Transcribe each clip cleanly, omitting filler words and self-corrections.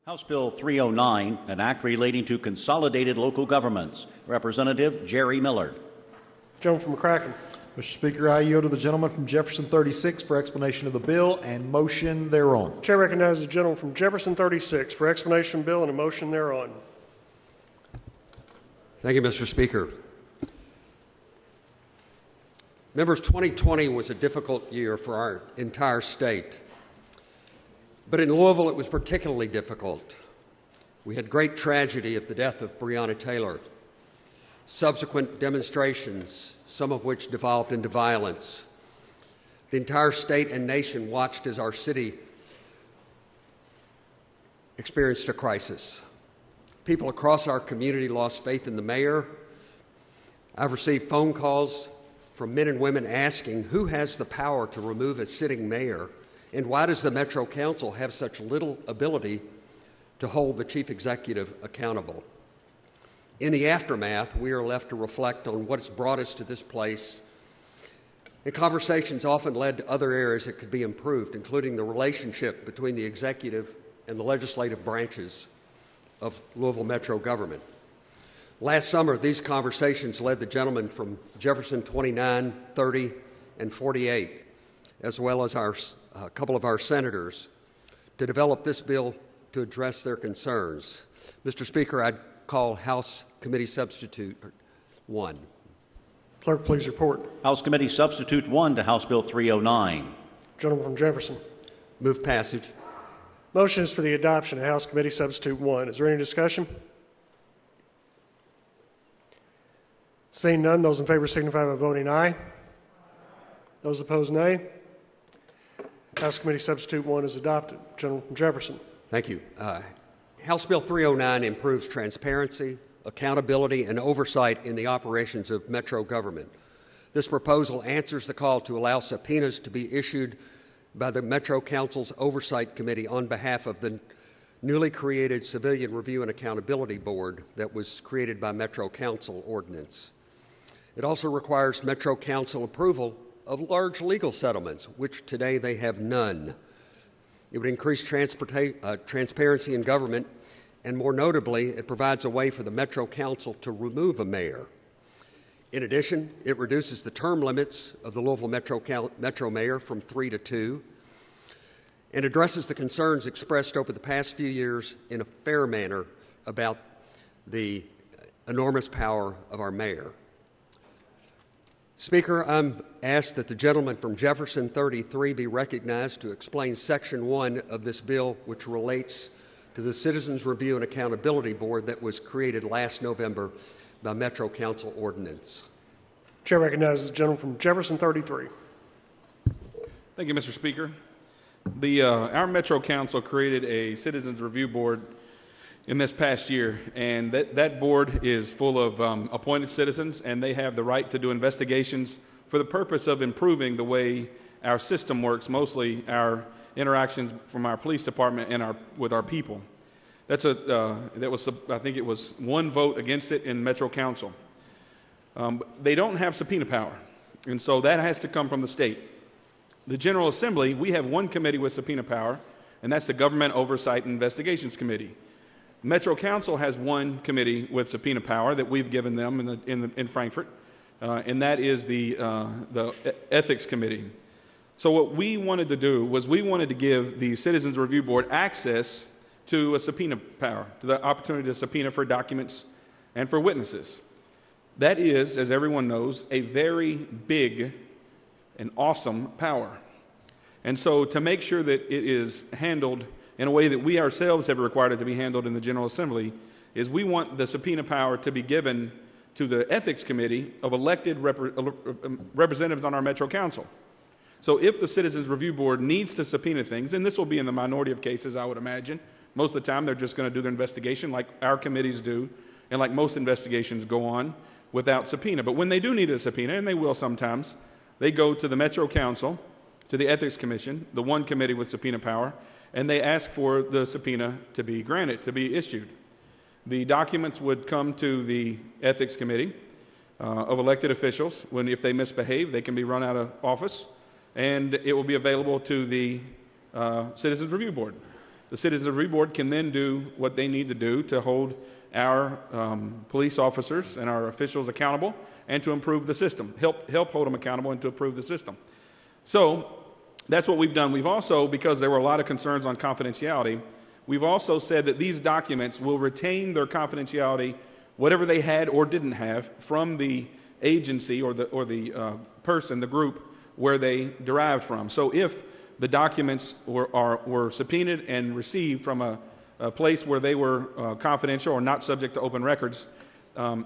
House Bill 309, an act relating to consolidated local governments. Representative Jerry Miller. Gentleman from McCracken. Mr. Speaker, I yield to the gentleman from Jefferson 36 for explanation of the bill and motion thereon. Chair recognizes the gentleman from Jefferson 36 for explanation of the bill and a motion thereon. Thank you, Mr. Speaker. Members, 2020 was a difficult year for our entire state. But in Louisville, it was particularly difficult. We had great tragedy of the death of Breonna Taylor, subsequent demonstrations, some of which devolved into violence. The entire state and nation watched as our city experienced a crisis. People across our community lost faith in the mayor. I've received phone calls from men and women asking who has the power to remove a sitting mayor, and why does the Metro Council have such little ability to hold the chief executive accountable? In the aftermath, we are left to reflect on what's brought us to this place, and conversations often led to other areas that could be improved, including the relationship between the executive and the legislative branches of Louisville Metro government. Last summer, these conversations led the gentleman from Jefferson 29, 30, and 48, as well as a couple of our senators, to develop this bill to address their concerns. Mr. Speaker, I'd call House Committee Substitute 1. Clerk, please report. House Committee Substitute 1 to House Bill 309. Gentleman from Jefferson. Move passage. Motion is for the adoption of House Committee Substitute 1. Is there any discussion? Seeing none, those in favor signify by voting aye. Those opposed, nay. House Committee Substitute 1 is adopted. Gentleman from Jefferson. Thank you. House Bill 309 improves transparency, accountability, and oversight in the operations of Metro government. This proposal answers the call to allow subpoenas to be issued by the Metro Council's Oversight Committee on behalf of the newly created Civilian Review and Accountability Board that was created by Metro Council ordinance. It also requires Metro Council approval of large legal settlements, which today they have none. It would increase transparency in government, and more notably, it provides a way for the Metro Council to remove a mayor. In addition, it reduces the term limits of the Louisville Metro mayor from 3 to 2, and addresses the concerns expressed over the past few years in a fair manner about the enormous power of our mayor. Speaker, I'm asked that the gentleman from Jefferson 33 be recognized to explain Section 1 of this bill, which relates to the Citizens Review and Accountability Board that was created last November by Metro Council ordinance. Chair recognizes the gentleman from Jefferson 33. Thank you, Mr. Speaker. Our Metro Council created a Citizens Review Board in this past year, and that board is full of appointed citizens, and they have the right to do investigations for the purpose of improving the way our system works, mostly our interactions from our police department and with our people. I think it was one vote against it in Metro Council. They don't have subpoena power, and so that has to come from the state. The General Assembly, we have one committee with subpoena power, and that's the Government Oversight and Investigations Committee. Metro Council has one committee with subpoena power that we've given them in Frankfort, and that is the Ethics Committee. So what we wanted to do was we wanted to give the Citizens Review Board access to a subpoena power, to the opportunity to subpoena for documents and for witnesses. That is, as everyone knows, a very big and awesome power. And so to make sure that it is handled in a way that we ourselves have required it to be handled in the General Assembly, is we want the subpoena power to be given to the Ethics Committee of elected representatives on our Metro Council. So if the Citizens Review Board needs to subpoena things, and this will be in the minority of cases, I would imagine, most of the time they're just going to do their investigation like our committees do, and like most investigations go on without subpoena. But when they do need a subpoena, and they will sometimes, they go to the Metro Council, to the Ethics Commission, the one committee with subpoena power, and they ask for the subpoena to be granted, to be issued. The documents would come to the Ethics Committee of elected officials. If they misbehave, they can be run out of office, and it will be available to the Citizens Review Board. The Citizens Review Board can then do what they need to do to hold our police officers and our officials accountable and to improve the system, help hold them accountable and to improve the system. So that's what we've done. We've also, because there were a lot of concerns on confidentiality, we've also said that these documents will retain their confidentiality, whatever they had or didn't have, from the agency or the person, the group, where they derived from. So if the documents were subpoenaed and received from a place where they were confidential or not subject to open records,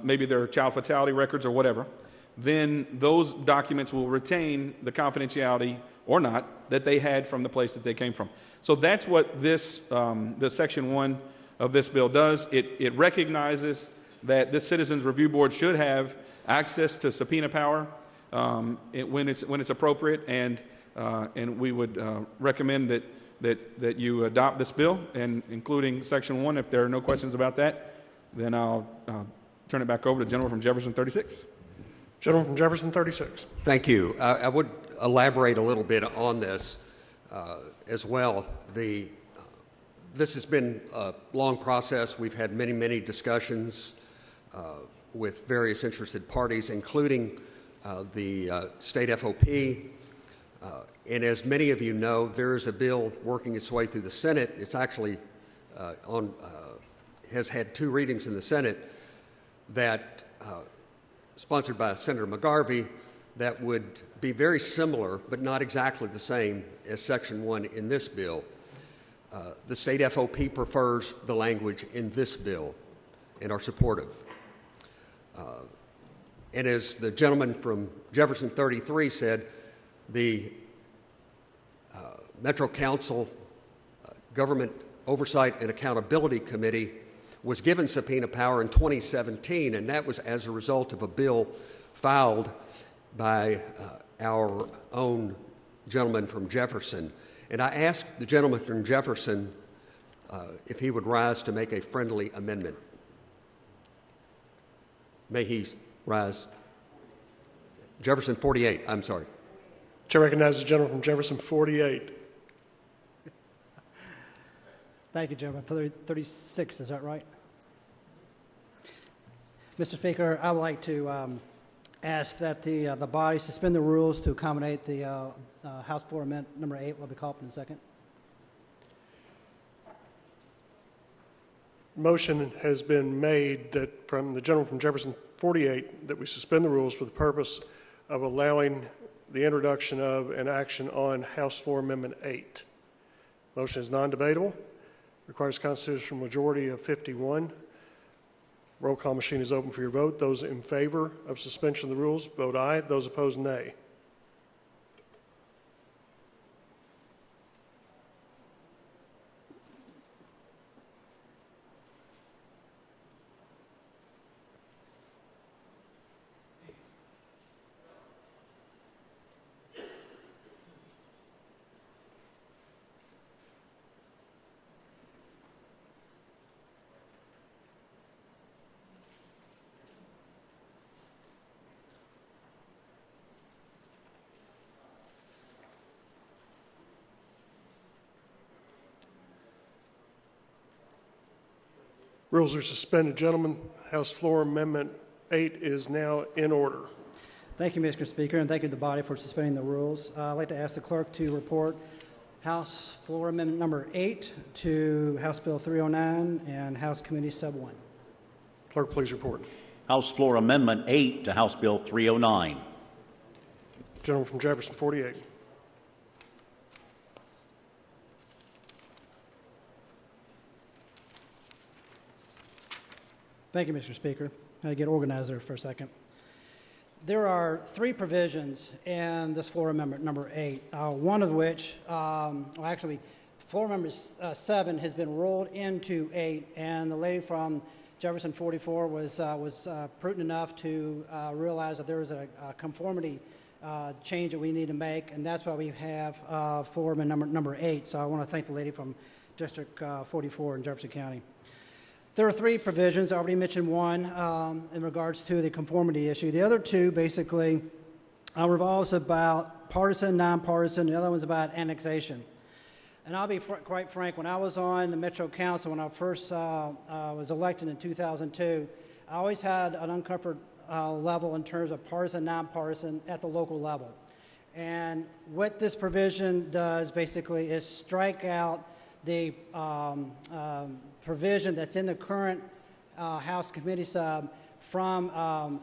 maybe they're child fatality records or whatever, then those documents will retain the confidentiality or not that they had from the place that they came from. So that's what this, the Section 1 of this bill does. It recognizes that this Citizens Review Board should have access to subpoena power when it's appropriate, and we would recommend that you adopt this bill, and including Section 1. If there are no questions about that, then I'll turn it back over to the gentleman from Jefferson 36. Gentleman from Jefferson 36. Thank you. I would elaborate a little bit on this as well. This has been a long process. We've had many, many discussions with various interested parties, including the state FOP. And as many of you know, there is a bill working its way through the Senate. It's actually has had 2 readings in the Senate that sponsored by Senator McGarvey, that would be very similar but not exactly the same as Section 1 in this bill. The state FOP prefers the language in this bill and are supportive. And as the gentleman from Jefferson 33 said, the Metro Council Government Oversight and Accountability Committee was given subpoena power in 2017, and that was as a result of a bill filed by our own gentleman from Jefferson. And I asked the gentleman from Jefferson if he would rise to make a friendly amendment. May he rise? Jefferson 48, I'm sorry. Chair recognizes the gentleman from Jefferson 48. Thank you, gentleman. 36, is that right? Mr. Speaker, I would like to ask that the body suspend the rules to accommodate the House Floor Amendment number 8. Will be called in a second. Motion has been made that from the gentleman from Jefferson 48 that we suspend the rules for the purpose of allowing the introduction of and action on House Floor Amendment 8. Motion is non-debatable. Requires constitutional majority of 51. Roll call machine is open for your vote. Those in favor of suspension of the rules, vote aye. Those opposed, nay. Rules are suspended. Gentlemen, House Floor Amendment 8 is now in order. Thank you, Mr. Speaker, and thank you to the body for suspending the rules. I'd like to ask the clerk to report House Floor Amendment number 8 to House Bill 309 and House Committee Sub 1. Clerk, please report. House Floor Amendment 8 to House Bill 309. Gentleman from Jefferson 48. Thank you, Mr. Speaker. I get organized there for a second. There are 3 provisions in this floor amendment number 8, one of which, actually, floor amendment 7 has been rolled into 8, and the lady from Jefferson 44 was prudent enough to realize that there was a conformity change that we need to make, and that's why we have floor amendment number 8. So I want to thank the lady from District 44 in Jefferson County. There are 3 provisions. I already mentioned one in regards to the conformity issue. The other 2 basically revolves about partisan, nonpartisan. The other one's about annexation. And I'll be quite frank, when I was on the Metro Council, when I first was elected in 2002, I always had an uncomfort level in terms of partisan, nonpartisan at the local level. And what this provision does basically is strike out the provision that's in the current House Committee sub from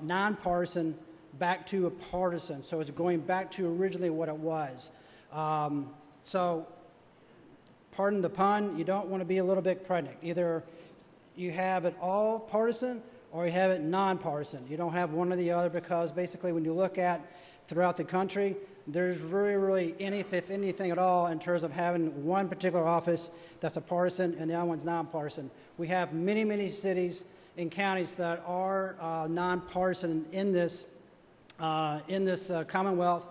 nonpartisan back to a partisan. So it's going back to originally what it was. So, pardon the pun, you don't want to be a little bit pregnant. Either you have it all partisan or you have it nonpartisan. You don't have one or the other, because basically when you look at throughout the country, there's really if anything at all, in terms of having one particular office that's a partisan and the other one's nonpartisan. We have many cities and counties that are nonpartisan in this Commonwealth.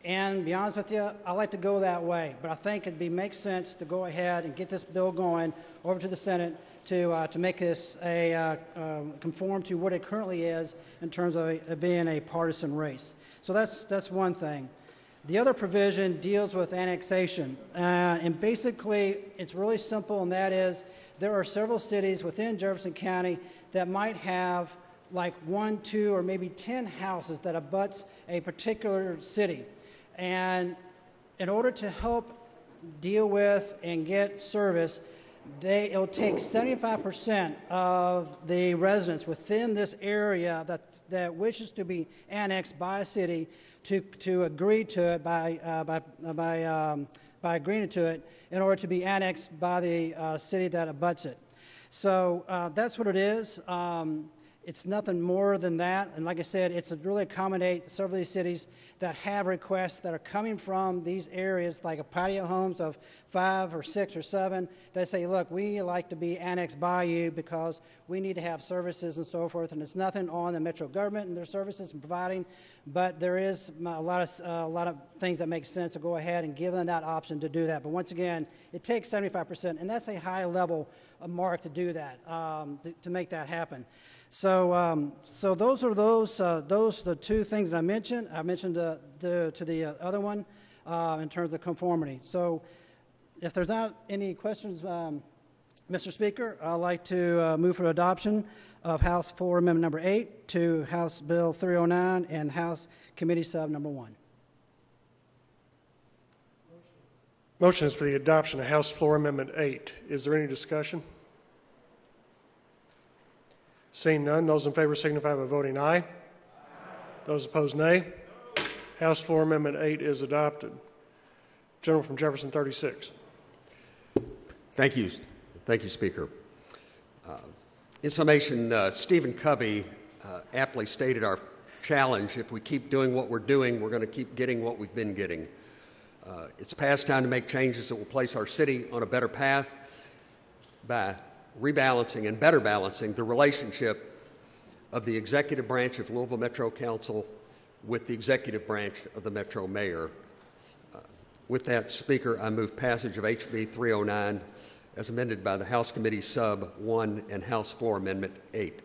And to be honest with you, I like to go that way, but I think makes sense to go ahead and get this bill going over to the Senate to make this conform to what it currently is in terms of being a partisan race. So that's one thing. The other provision deals with annexation, and basically it's really simple, and that is there are several cities within Jefferson County that might have like 1, 2, or maybe 10 houses that abuts a particular city. And in order to help deal with and get service, it'll take 75% of the residents within this area that wishes to be annexed by a city to agree to it by agreeing to it in order to be annexed by the city that abuts it. So that's what it is. It's nothing more than that. And like I said, it's to really accommodate several of these cities that have requests that are coming from these areas, like a patio homes of 5 or 6 or 7. They say, look, we like to be annexed by you because we need to have services and so forth. And it's nothing on the Metro government and their services and providing, but there is a lot of things that make sense to go ahead and give them that option to do that. But once again, it takes 75%, and that's a high level mark to do that, to make that happen. So those are the two things that I mentioned. I mentioned to the other one in terms of conformity. So if there's not any questions, Mr. Speaker, I'd like to move for adoption of House Floor Amendment number 8 to House Bill 309 and House Committee Sub number 1. Motion is for the adoption of House Floor Amendment 8. Is there any discussion? Seeing none, those in favor signify by voting aye. Those opposed, nay. House Floor Amendment 8 is adopted. Gentleman from Jefferson 36. Thank you, Speaker. In summation, Stephen Covey aptly stated our challenge: if we keep doing what we're doing, we're going to keep getting what we've been getting. It's past time to make changes that will place our city on a better path by rebalancing and better balancing the relationship of the executive branch of Louisville Metro Council with the executive branch of the Metro Mayor. With that, Speaker, I move passage of HB 309 as amended by the House Committee Sub 1 and House Floor Amendment 8.